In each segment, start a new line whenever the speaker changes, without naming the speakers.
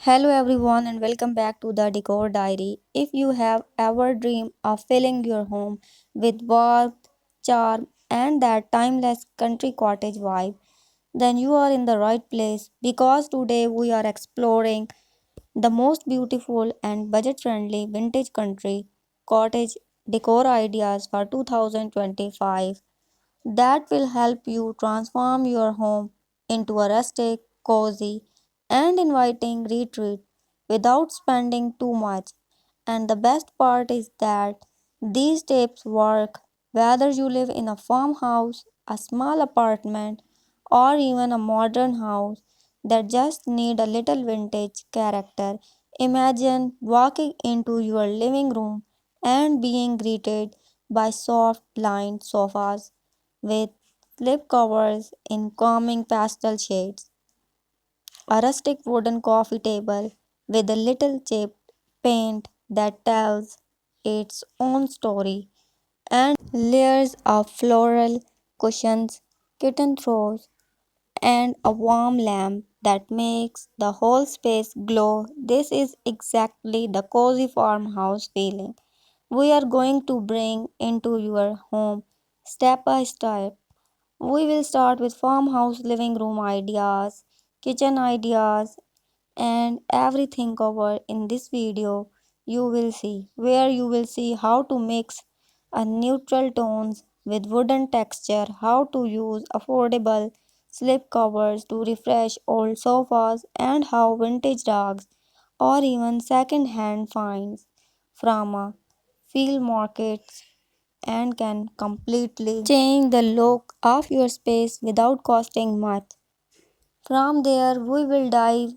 Hello everyone and welcome back to the Decor Diary. If you have ever dreamed of filling your home with warmth, charm and that timeless country cottage vibe, then you are in the right place because today we are exploring the most beautiful and budget-friendly vintage country cottage decor ideas for 2025 that will help you transform your home into a rustic, cozy, and inviting retreat without spending too much. And the best part is that these tips work whether you live in a farmhouse, a small apartment, or even a modern house that just need a little vintage character. Imagine walking into your living room and being greeted by soft lined sofas with slip covers in calming pastel shades, a rustic wooden coffee table with a little chipped paint that tells its own story, and layers of floral cushions, kitten throws, and a warm lamp that makes the whole space glow. This is exactly the cozy farmhouse feeling we are going to bring into your home step by step. We will start with farmhouse living room ideas, kitchen ideas, and everything covered in this video. You will see how to mix a neutral tones with wooden texture, how to use affordable slip covers to refresh old sofas, and how vintage rugs or even second-hand finds from a field markets and can completely change the look of your space without costing much. From there, we will dive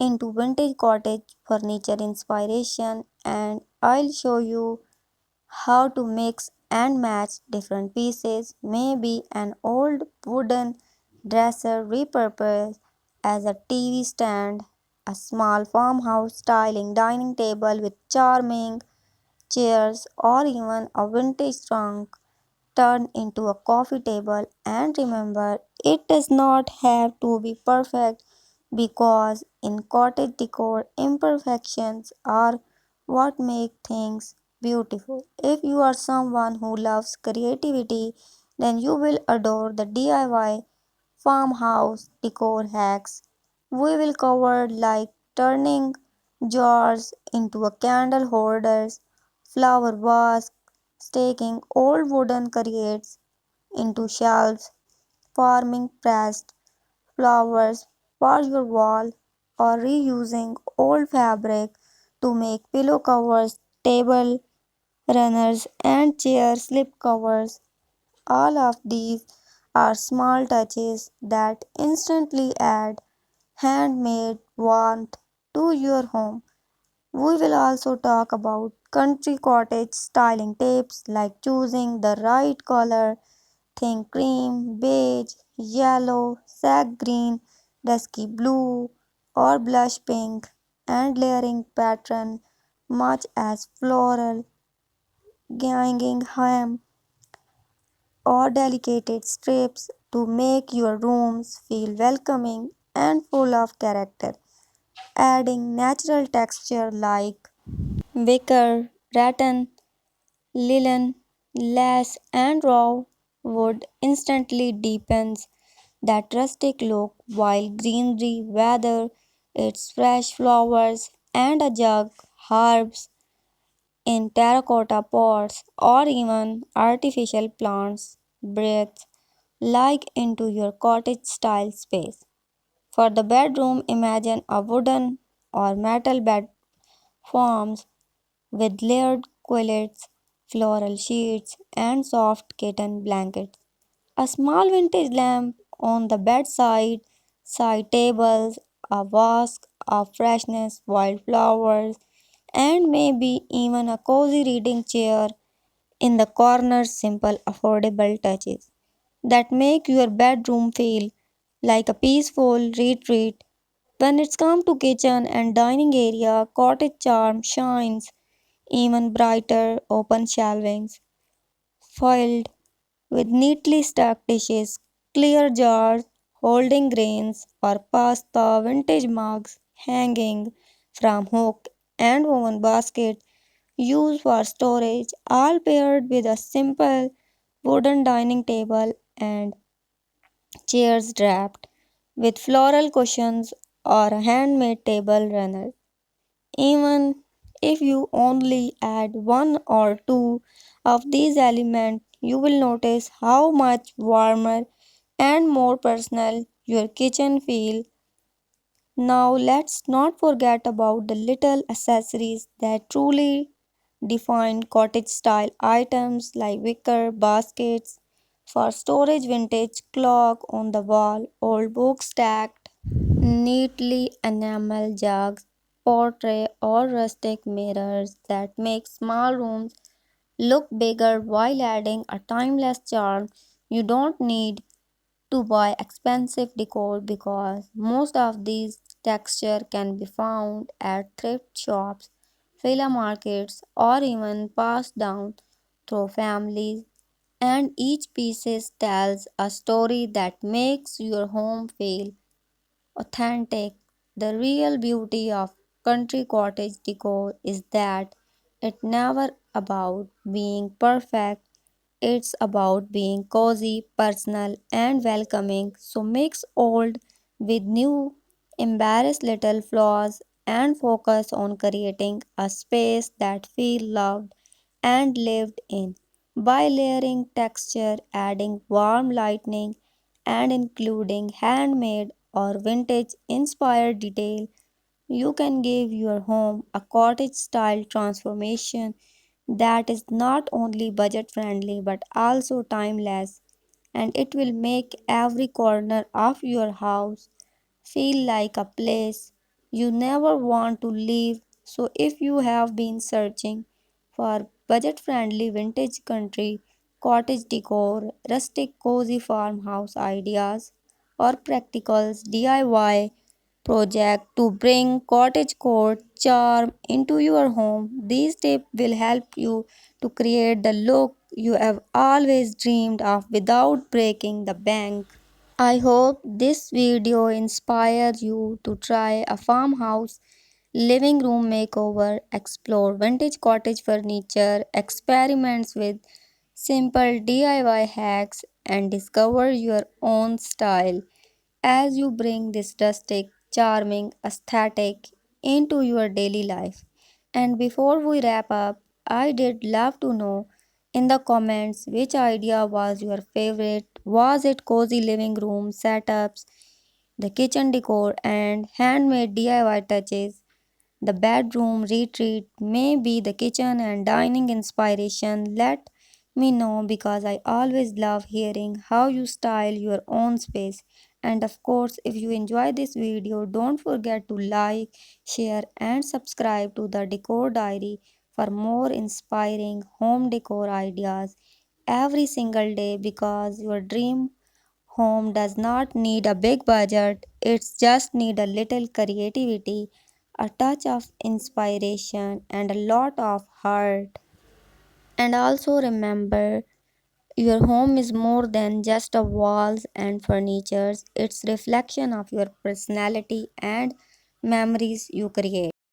into vintage cottage furniture inspiration and I'll show you how to mix and match different pieces. Maybe an old wooden dresser repurposed as a TV stand, a small farmhouse styling dining table with charming chairs, or even a vintage trunk turned into a coffee table. And remember, it does not have to be perfect because in cottage decor, imperfections are what make things beautiful. If you are someone who loves creativity, then you will adore the DIY farmhouse decor hacks. We will cover like turning jars into a candle holders, flower vase, staking old wooden crates into shelves, forming pressed flowers for your wall, or reusing old fabric to make pillow covers, table runners, and chair slip covers. All of these are small touches that instantly add handmade warmth to your home. We will also talk about country cottage styling tips like choosing the right color. Think cream, beige, yellow, sage green, dusky blue, or blush pink, and layering pattern much as floral, hanging hem, or delicate strips to make your rooms feel welcoming and full of character. Adding natural texture like wicker, rattan, linen, lace, and raw wood instantly deepens that rustic look, while greenery, whether it's fresh flowers and a jug, herbs in terracotta pots, or even artificial plants, breathes like into your cottage style space. For the bedroom, imagine a wooden or metal bed forms with layered quilts, floral sheets, and soft kitten blankets. A small vintage lamp on the bedside, side tables, a vase of freshness, wildflowers, and maybe even a cozy reading chair in the corner. Simple, affordable touches that make your bedroom feel like a peaceful retreat. When it's come to kitchen and dining area, cottage charm shines even brighter. Open shelvings filled with neatly stacked dishes, clear jars holding grains or pasta, vintage mugs, hanging from hook and woven basket used for storage, all paired with a simple wooden dining table and chairs draped with floral cushions or a handmade table runner. Even if you only add one or two of these elements, you will notice how much warmer and more personal your kitchen feels. Now, let's not forget about the little accessories that truly define cottage style items like wicker baskets for storage, vintage clock on the wall, old books stacked neatly, enamel jugs, portrait or rustic mirrors that make small rooms look bigger while adding a timeless charm. You don't need to buy expensive decor because most of these texture can be found at thrift shops, flea markets, or even passed down through families. And each piece tells a story that makes your home feel authentic. The real beauty of country cottage decor is that it's never about being perfect, it's about being cozy, personal, and welcoming. So mix old with new, embrace little flaws, and focus on creating a space that feels loved and lived in. By layering texture, adding warm lighting, and including handmade or vintage inspired detail, you can give your home a cottage style transformation that is not only budget friendly but also timeless, and it will make every corner of your house feel like a place you never want to leave. So, if you have been searching for budget friendly vintage country, cottage decor, rustic cozy farmhouse ideas, or practical DIY project to bring cottage court charm into your home, these tips will help you to create the look you have always dreamed of without breaking the bank. I hope this video inspires you to try a farmhouse living room makeover, explore vintage cottage furniture, experiments with simple DIY hacks, and discover your own style as you bring this rustic, charming aesthetic into your daily life. And before we wrap up, I did love to know in the comments which idea was your favorite. Was it cozy living room setups, the kitchen decor, and handmade DIY touches? The bedroom retreat may be the kitchen and dining inspiration. Let me know because I always love hearing how you style your own space. And of course, if you enjoy this video, don't forget to like, share, and subscribe to the Decor Diary for more inspiring home decor ideas every single day because your dream home does not need a big budget, it just need a little creativity, a touch of inspiration and a lot of heart. And also remember your home is more than just a walls and furnitures. It's reflection of your personality and memories you create.